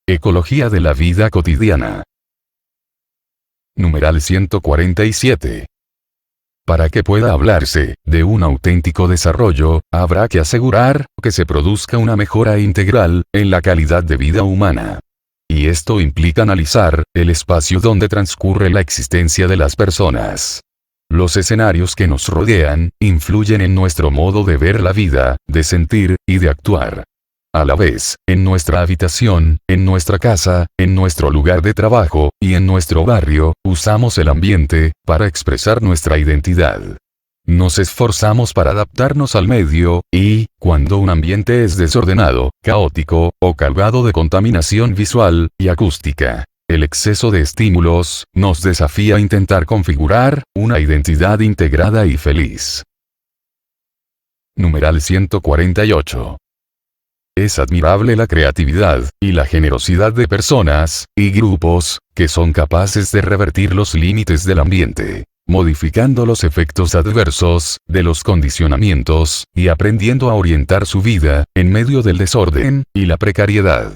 Ecología de la vida cotidiana. Numeral 147. Para que pueda hablarse de un auténtico desarrollo, habrá que asegurar que se produzca una mejora integral en la calidad de vida humana. Y esto implica analizar el espacio donde transcurre la existencia de las personas. Los escenarios que nos rodean influyen en nuestro modo de ver la vida, de sentir y de actuar. A la vez, en nuestra habitación, en nuestra casa, en nuestro lugar de trabajo, y en nuestro barrio, usamos el ambiente para expresar nuestra identidad. Nos esforzamos para adaptarnos al medio, y, cuando un ambiente es desordenado, caótico, o cargado de contaminación visual y acústica, el exceso de estímulos nos desafía a intentar configurar una identidad integrada y feliz. Numeral 148. Es admirable la creatividad y la generosidad de personas y grupos que son capaces de revertir los límites del ambiente, modificando los efectos adversos de los condicionamientos y aprendiendo a orientar su vida en medio del desorden y la precariedad.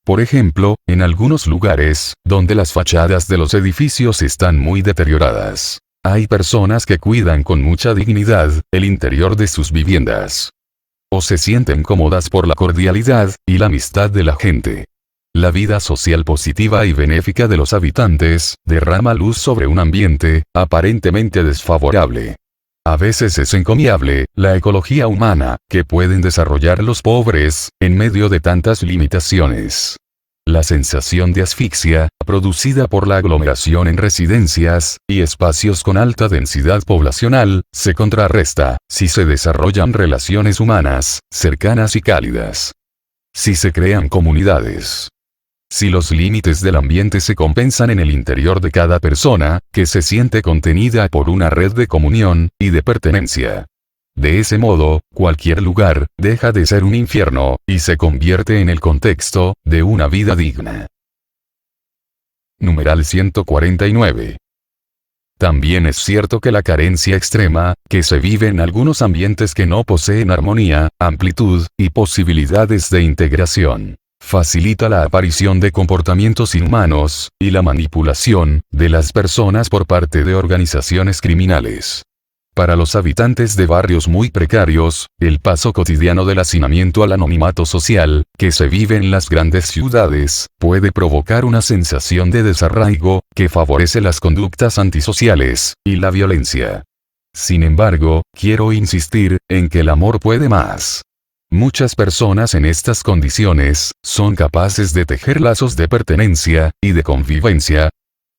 Por ejemplo, en algunos lugares donde las fachadas de los edificios están muy deterioradas, hay personas que cuidan con mucha dignidad el interior de sus viviendas. O se sienten cómodas por la cordialidad y la amistad de la gente. La vida social positiva y benéfica de los habitantes derrama luz sobre un ambiente aparentemente desfavorable. A veces es encomiable la ecología humana que pueden desarrollar los pobres en medio de tantas limitaciones. La sensación de asfixia, producida por la aglomeración en residencias y espacios con alta densidad poblacional, se contrarresta si se desarrollan relaciones humanas, cercanas y cálidas. Si se crean comunidades. Si los límites del ambiente se compensan en el interior de cada persona, que se siente contenida por una red de comunión y de pertenencia. De ese modo, cualquier lugar deja de ser un infierno y se convierte en el contexto de una vida digna. Numeral 149. También es cierto que la carencia extrema que se vive en algunos ambientes que no poseen armonía, amplitud y posibilidades de integración facilita la aparición de comportamientos inhumanos y la manipulación de las personas por parte de organizaciones criminales. Para los habitantes de barrios muy precarios, el paso cotidiano del hacinamiento al anonimato social, que se vive en las grandes ciudades, puede provocar una sensación de desarraigo, que favorece las conductas antisociales y la violencia. Sin embargo, quiero insistir en que el amor puede más. Muchas personas en estas condiciones son capaces de tejer lazos de pertenencia y de convivencia,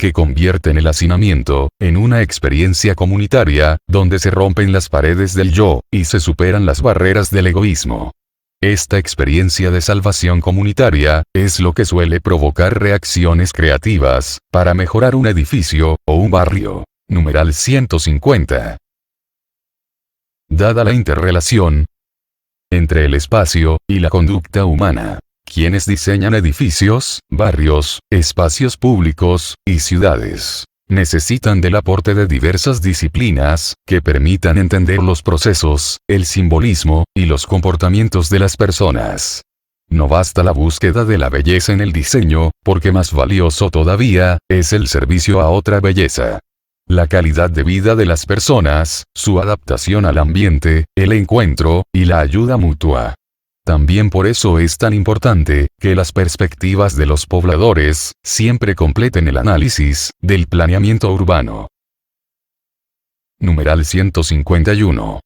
que convierten el hacinamiento en una experiencia comunitaria, donde se rompen las paredes del yo, y se superan las barreras del egoísmo. Esta experiencia de salvación comunitaria, es lo que suele provocar reacciones creativas, para mejorar un edificio, o un barrio. Numeral 150. Dada la interrelación entre el espacio y la conducta humana, quienes diseñan edificios, barrios, espacios públicos y ciudades, necesitan del aporte de diversas disciplinas, que permitan entender los procesos, el simbolismo, y los comportamientos de las personas. No basta la búsqueda de la belleza en el diseño, porque más valioso todavía, es el servicio a otra belleza. La calidad de vida de las personas, su adaptación al ambiente, el encuentro, y la ayuda mutua. También por eso es tan importante, que las perspectivas de los pobladores, siempre completen el análisis del planeamiento urbano. Numeral 151.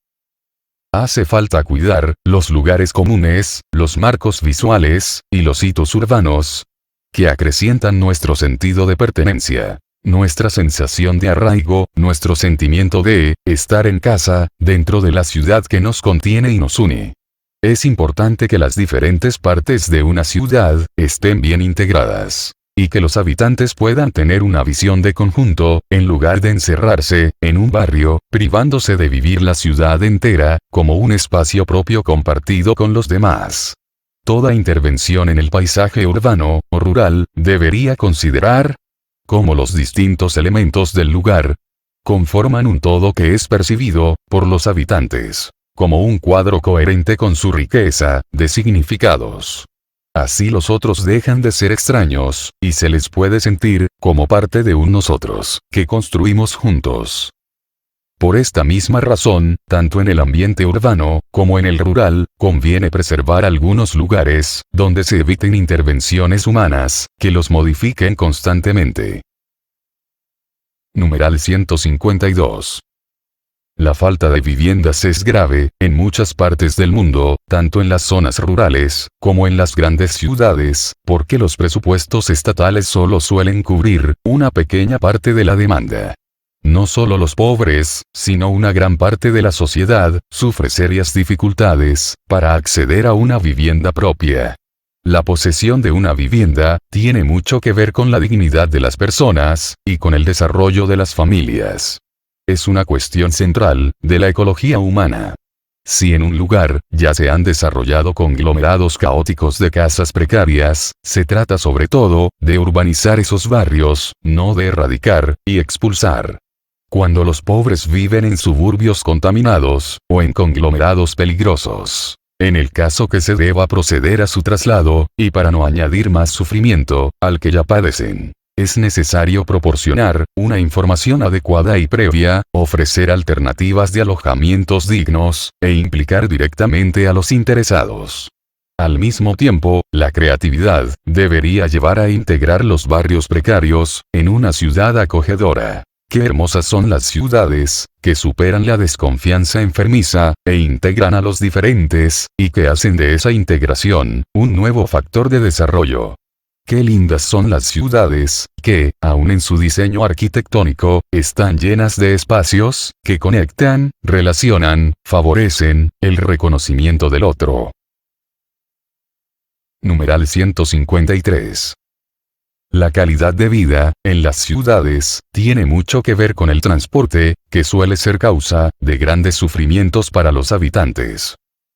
Hace falta cuidar los lugares comunes, los marcos visuales, y los hitos urbanos, que acrecientan nuestro sentido de pertenencia, nuestra sensación de arraigo, nuestro sentimiento de estar en casa, dentro de la ciudad que nos contiene y nos une. Es importante que las diferentes partes de una ciudad estén bien integradas, y que los habitantes puedan tener una visión de conjunto, en lugar de encerrarse en un barrio, privándose de vivir la ciudad entera, como un espacio propio compartido con los demás. Toda intervención en el paisaje urbano o rural debería considerar cómo los distintos elementos del lugar conforman un todo que es percibido por los habitantes como un cuadro coherente con su riqueza de significados. Así los otros dejan de ser extraños, y se les puede sentir, como parte de un nosotros, que construimos juntos. Por esta misma razón, tanto en el ambiente urbano, como en el rural, conviene preservar algunos lugares, donde se eviten intervenciones humanas, que los modifiquen constantemente. Numeral 152. La falta de viviendas es grave, en muchas partes del mundo, tanto en las zonas rurales, como en las grandes ciudades, porque los presupuestos estatales solo suelen cubrir una pequeña parte de la demanda. No solo los pobres, sino una gran parte de la sociedad, sufre serias dificultades para acceder a una vivienda propia. La posesión de una vivienda tiene mucho que ver con la dignidad de las personas, y con el desarrollo de las familias. Es una cuestión central de la ecología humana. Si en un lugar ya se han desarrollado conglomerados caóticos de casas precarias, se trata sobre todo de urbanizar esos barrios, no de erradicar y expulsar. Cuando los pobres viven en suburbios contaminados, o en conglomerados peligrosos, en el caso que se deba proceder a su traslado, y para no añadir más sufrimiento al que ya padecen, es necesario proporcionar una información adecuada y previa, ofrecer alternativas de alojamientos dignos, e implicar directamente a los interesados. Al mismo tiempo, la creatividad debería llevar a integrar los barrios precarios en una ciudad acogedora. Qué hermosas son las ciudades, que superan la desconfianza enfermiza, e integran a los diferentes, y que hacen de esa integración un nuevo factor de desarrollo. Qué lindas son las ciudades, que, aun en su diseño arquitectónico, están llenas de espacios, que conectan, relacionan, favorecen, el reconocimiento del otro. Numeral 153. La calidad de vida, en las ciudades, tiene mucho que ver con el transporte, que suele ser causa de grandes sufrimientos para los habitantes.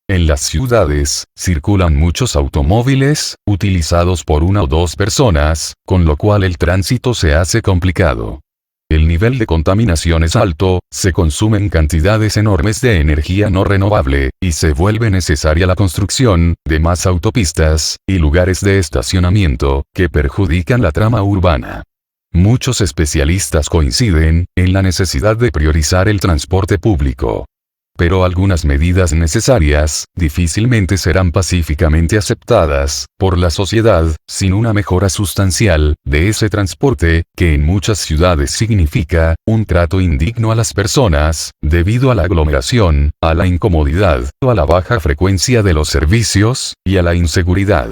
En las ciudades, circulan muchos automóviles, utilizados por una o dos personas, con lo cual el tránsito se hace complicado. El nivel de contaminación es alto, se consumen cantidades enormes de energía no renovable, y se vuelve necesaria la construcción de más autopistas y lugares de estacionamiento, que perjudican la trama urbana. Muchos especialistas coinciden en la necesidad de priorizar el transporte público. Pero algunas medidas necesarias, difícilmente serán pacíficamente aceptadas por la sociedad, sin una mejora sustancial de ese transporte, que en muchas ciudades significa un trato indigno a las personas, debido a la aglomeración, a la incomodidad, a la baja frecuencia de los servicios, y a la inseguridad.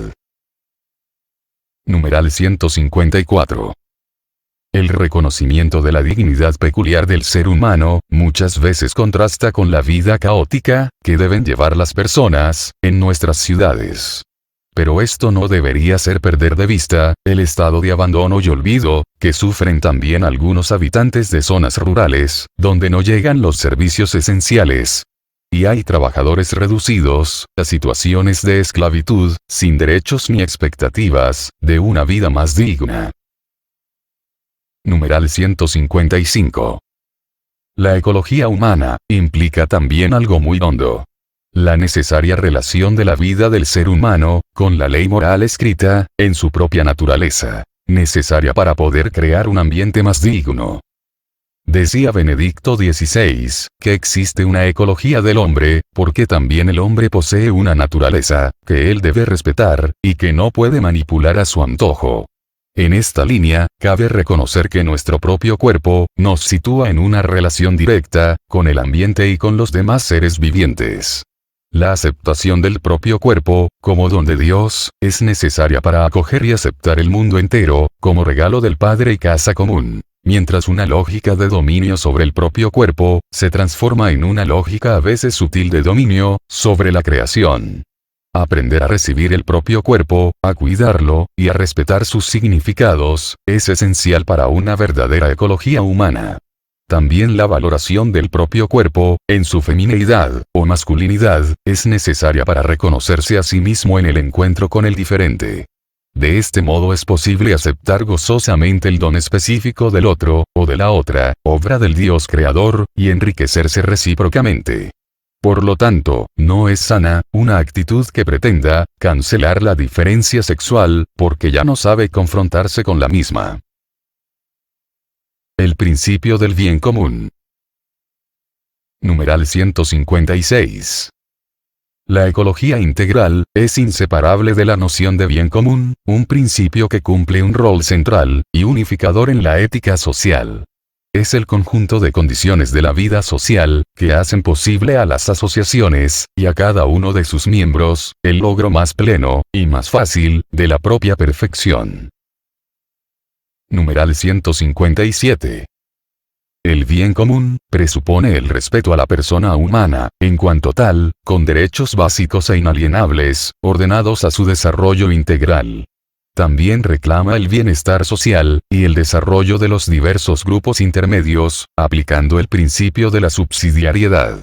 Numeral 154. El reconocimiento de la dignidad peculiar del ser humano, muchas veces contrasta con la vida caótica, que deben llevar las personas, en nuestras ciudades. Pero esto no debería hacer perder de vista, el estado de abandono y olvido, que sufren también algunos habitantes de zonas rurales, donde no llegan los servicios esenciales. Y hay trabajadores reducidos, a situaciones de esclavitud, sin derechos ni expectativas, de una vida más digna. Numeral 155. La ecología humana implica también algo muy hondo. La necesaria relación de la vida del ser humano con la ley moral escrita en su propia naturaleza, necesaria para poder crear un ambiente más digno. Decía Benedicto XVI, que existe una ecología del hombre, porque también el hombre posee una naturaleza, que él debe respetar, y que no puede manipular a su antojo. En esta línea, cabe reconocer que nuestro propio cuerpo nos sitúa en una relación directa con el ambiente y con los demás seres vivientes. La aceptación del propio cuerpo, como don de Dios, es necesaria para acoger y aceptar el mundo entero, como regalo del Padre y casa común, mientras una lógica de dominio sobre el propio cuerpo se transforma en una lógica a veces sutil de dominio sobre la creación. Aprender a recibir el propio cuerpo, a cuidarlo, y a respetar sus significados, es esencial para una verdadera ecología humana. También la valoración del propio cuerpo, en su femineidad, o masculinidad, es necesaria para reconocerse a sí mismo en el encuentro con el diferente. De este modo es posible aceptar gozosamente el don específico del otro, o de la otra, obra del Dios creador, y enriquecerse recíprocamente. Por lo tanto, no es sana una actitud que pretenda cancelar la diferencia sexual, porque ya no sabe confrontarse con la misma. El principio del bien común. Numeral 156. La ecología integral es inseparable de la noción de bien común, un principio que cumple un rol central y unificador en la ética social. Es el conjunto de condiciones de la vida social, que hacen posible a las asociaciones, y a cada uno de sus miembros, el logro más pleno, y más fácil, de la propia perfección. Numeral 157. El bien común presupone el respeto a la persona humana, en cuanto tal, con derechos básicos e inalienables, ordenados a su desarrollo integral. También reclama el bienestar social, y el desarrollo de los diversos grupos intermedios, aplicando el principio de la subsidiariedad.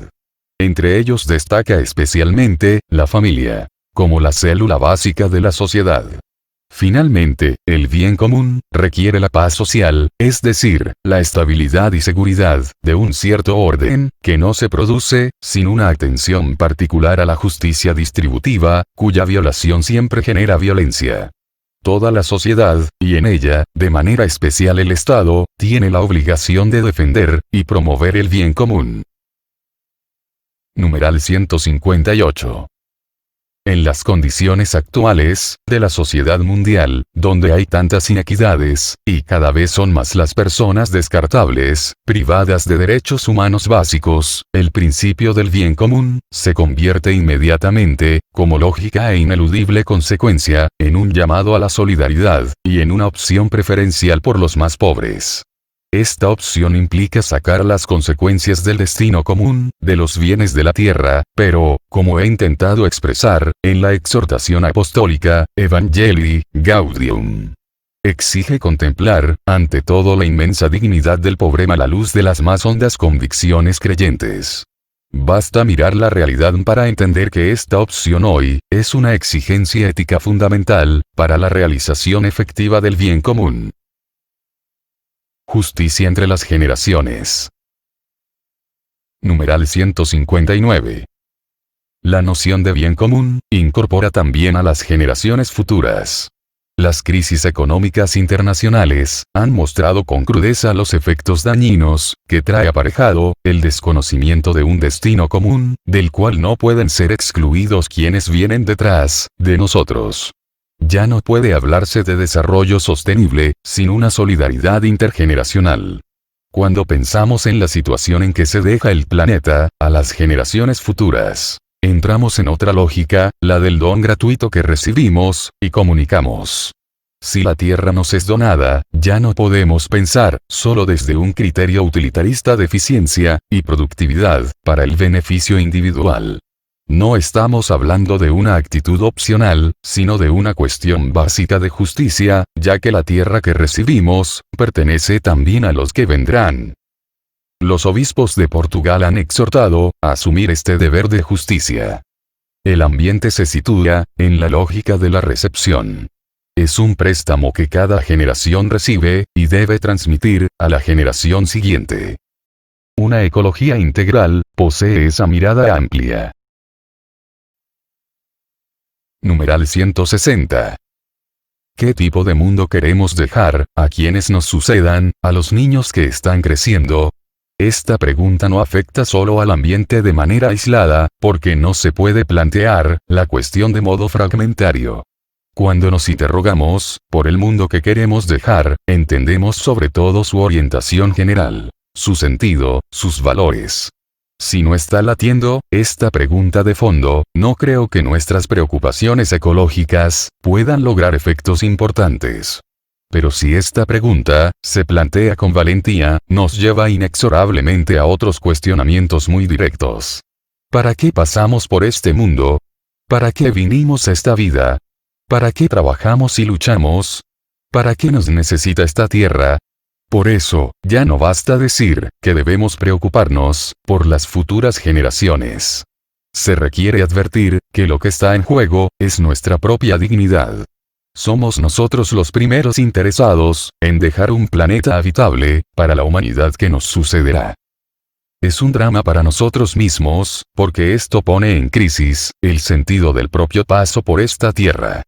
Entre ellos destaca especialmente, la familia, como la célula básica de la sociedad. Finalmente, el bien común requiere la paz social, es decir, la estabilidad y seguridad de un cierto orden, que no se produce sin una atención particular a la justicia distributiva, cuya violación siempre genera violencia. Toda la sociedad, y en ella, de manera especial el Estado, tiene la obligación de defender y promover el bien común. Numeral 158. En las condiciones actuales de la sociedad mundial, donde hay tantas inequidades, y cada vez son más las personas descartables, privadas de derechos humanos básicos, el principio del bien común se convierte inmediatamente, como lógica e ineludible consecuencia, en un llamado a la solidaridad, y en una opción preferencial por los más pobres. Esta opción implica sacar las consecuencias del destino común, de los bienes de la tierra, pero, como he intentado expresar, en la exhortación apostólica, Evangelii Gaudium, exige contemplar, ante todo, la inmensa dignidad del pobre a la luz de las más hondas convicciones creyentes. Basta mirar la realidad para entender que esta opción hoy, es una exigencia ética fundamental, para la realización efectiva del bien común. Justicia entre las generaciones. Numeral 159. La noción de bien común incorpora también a las generaciones futuras. Las crisis económicas internacionales han mostrado con crudeza los efectos dañinos que trae aparejado el desconocimiento de un destino común, del cual no pueden ser excluidos quienes vienen detrás de nosotros. Ya no puede hablarse de desarrollo sostenible, sin una solidaridad intergeneracional. Cuando pensamos en la situación en que se deja el planeta, a las generaciones futuras, entramos en otra lógica, la del don gratuito que recibimos, y comunicamos. Si la tierra nos es donada, ya no podemos pensar, solo desde un criterio utilitarista de eficiencia, y productividad, para el beneficio individual. No estamos hablando de una actitud opcional, sino de una cuestión básica de justicia, ya que la tierra que recibimos, pertenece también a los que vendrán. Los obispos de Portugal han exhortado a asumir este deber de justicia. El ambiente se sitúa en la lógica de la recepción. Es un préstamo que cada generación recibe, y debe transmitir a la generación siguiente. Una ecología integral posee esa mirada amplia. Numeral 160. ¿Qué tipo de mundo queremos dejar a quienes nos sucedan, a los niños que están creciendo? Esta pregunta no afecta solo al ambiente de manera aislada, porque no se puede plantear la cuestión de modo fragmentario. Cuando nos interrogamos por el mundo que queremos dejar, entendemos sobre todo su orientación general, su sentido, sus valores. Si no está latiendo esta pregunta de fondo, no creo que nuestras preocupaciones ecológicas puedan lograr efectos importantes. Pero si esta pregunta se plantea con valentía, nos lleva inexorablemente a otros cuestionamientos muy directos. ¿Para qué pasamos por este mundo? ¿Para qué vinimos a esta vida? ¿Para qué trabajamos y luchamos? ¿Para qué nos necesita esta tierra? Por eso, ya no basta decir que debemos preocuparnos por las futuras generaciones. Se requiere advertir que lo que está en juego es nuestra propia dignidad. Somos nosotros los primeros interesados en dejar un planeta habitable para la humanidad que nos sucederá. Es un drama para nosotros mismos, porque esto pone en crisis el sentido del propio paso por esta tierra.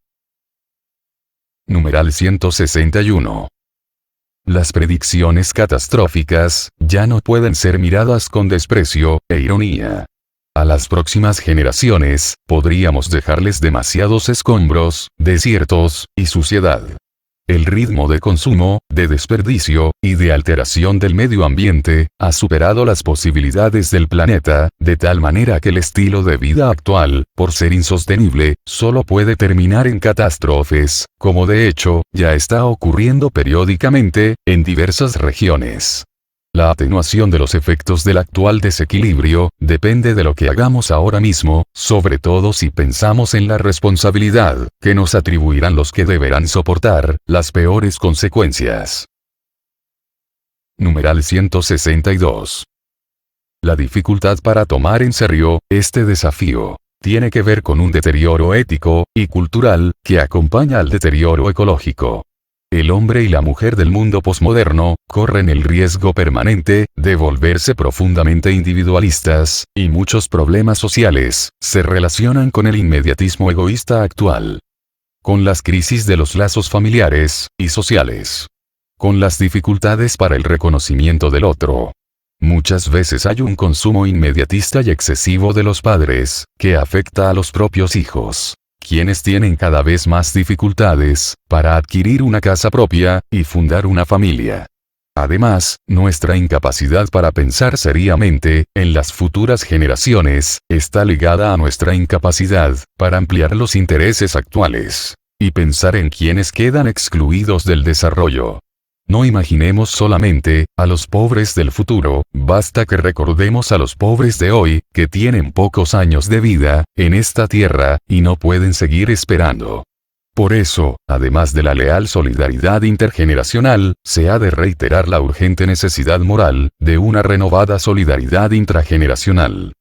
Numeral 161. Las predicciones catastróficas ya no pueden ser miradas con desprecio e ironía. A las próximas generaciones, podríamos dejarles demasiados escombros, desiertos, y suciedad. El ritmo de consumo, de desperdicio, y de alteración del medio ambiente, ha superado las posibilidades del planeta, de tal manera que el estilo de vida actual, por ser insostenible, solo puede terminar en catástrofes, como de hecho, ya está ocurriendo periódicamente, en diversas regiones. La atenuación de los efectos del actual desequilibrio, depende de lo que hagamos ahora mismo, sobre todo si pensamos en la responsabilidad, que nos atribuirán los que deberán soportar, las peores consecuencias. Numeral 162. La dificultad para tomar en serio, este desafío, tiene que ver con un deterioro ético, y cultural, que acompaña al deterioro ecológico. El hombre y la mujer del mundo posmoderno, corren el riesgo permanente, de volverse profundamente individualistas, y muchos problemas sociales, se relacionan con el inmediatismo egoísta actual. Con las crisis de los lazos familiares, y sociales. Con las dificultades para el reconocimiento del otro. Muchas veces hay un consumo inmediatista y excesivo de los padres, que afecta a los propios hijos, quienes tienen cada vez más dificultades para adquirir una casa propia y fundar una familia. Además, nuestra incapacidad para pensar seriamente en las futuras generaciones está ligada a nuestra incapacidad para ampliar los intereses actuales y pensar en quienes quedan excluidos del desarrollo. No imaginemos solamente a los pobres del futuro, basta que recordemos a los pobres de hoy, que tienen pocos años de vida en esta tierra, y no pueden seguir esperando. Por eso, además de la leal solidaridad intergeneracional, se ha de reiterar la urgente necesidad moral de una renovada solidaridad intrageneracional.